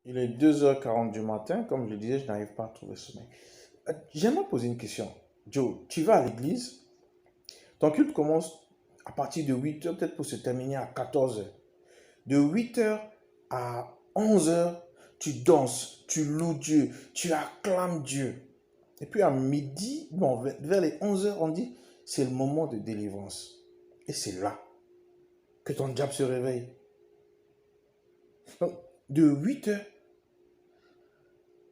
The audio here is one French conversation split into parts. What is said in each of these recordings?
Il est 2h40 du matin, comme je le disais, je n'arrive pas à trouver sommeil. J'aimerais poser une question. Joe, tu vas à l'église, ton culte commence à partir de 8h, peut-être pour se terminer à 14h. De 8h à 11h, tu danses, tu loues Dieu, tu acclames Dieu. Et puis à midi, bon, vers les 11h, on dit, c'est le moment de délivrance. Et c'est là que ton diable se réveille. Donc, de 8h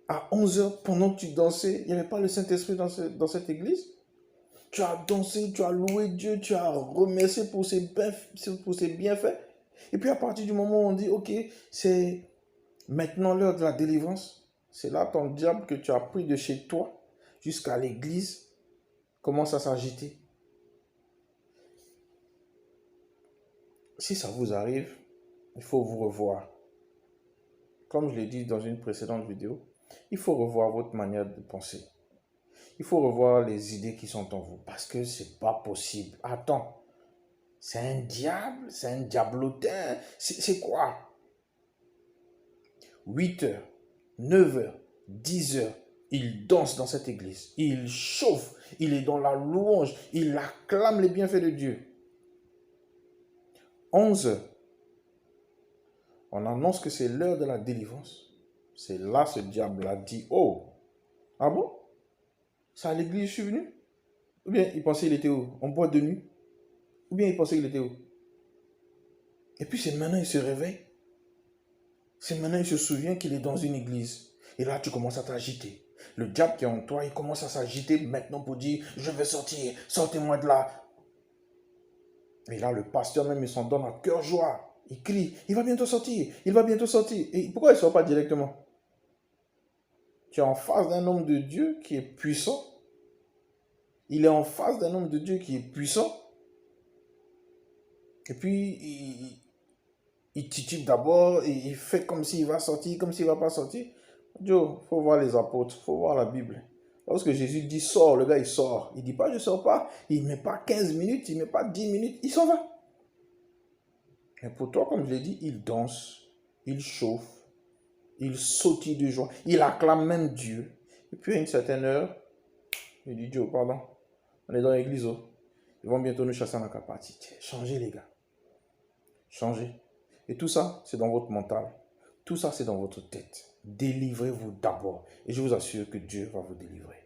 à 11h, pendant que tu dansais, il n'y avait pas le Saint-Esprit dans cette église. Tu as dansé, tu as loué Dieu, tu as remercié pour ses bienfaits. Et puis à partir du moment où on dit, ok, c'est maintenant l'heure de la délivrance, c'est là ton diable que tu as pris de chez toi jusqu'à l'église commence à s'agiter. Si ça vous arrive, il faut vous revoir. Comme je l'ai dit dans une précédente vidéo, il faut revoir votre manière de penser. Il faut revoir les idées qui sont en vous parce que c'est pas possible. Attends, c'est un diable, c'est un diablotin, c'est quoi? 8h, 9h, 10h, il danse dans cette église, il chauffe, il est dans la louange, il acclame les bienfaits de Dieu. 11h, on annonce que c'est l'heure de la délivrance. C'est là ce diable a dit, oh, ah bon? C'est à l'église je suis venu? Ou bien il pensait qu'il était où? En boîte de nuit? Ou bien il pensait qu'il était où? Et puis c'est maintenant il se réveille. C'est maintenant il se souvient qu'il est dans une église. Et là tu commences à t'agiter. Le diable qui est en toi, il commence à s'agiter maintenant pour dire, je vais sortir, sortez-moi de là. Et là le pasteur même il s'en donne à cœur joie. Il crie, il va bientôt sortir, il va bientôt sortir. Et pourquoi il ne sort pas directement? Tu es en face d'un homme de Dieu qui est puissant. Il est en face d'un homme de Dieu qui est puissant. Et puis, il titube d'abord et il fait comme s'il va sortir, comme s'il ne va pas sortir. Joe, il faut voir les apôtres, il faut voir la Bible. Lorsque Jésus dit sors, le gars il sort. Il ne dit pas je ne sors pas. Il ne met pas 15 minutes, il ne met pas 10 minutes, il s'en va. Mais pour toi, comme je l'ai dit, il danse, il chauffe, il sautille de joie, il acclame même Dieu. Et puis à une certaine heure, il dit Joe, pardon, on est dans l'église. Ils vont bientôt nous chasser en Akapati. Changez les gars. Changez. Et tout ça, c'est dans votre mental. Tout ça, c'est dans votre tête. Délivrez-vous d'abord. Et je vous assure que Dieu va vous délivrer.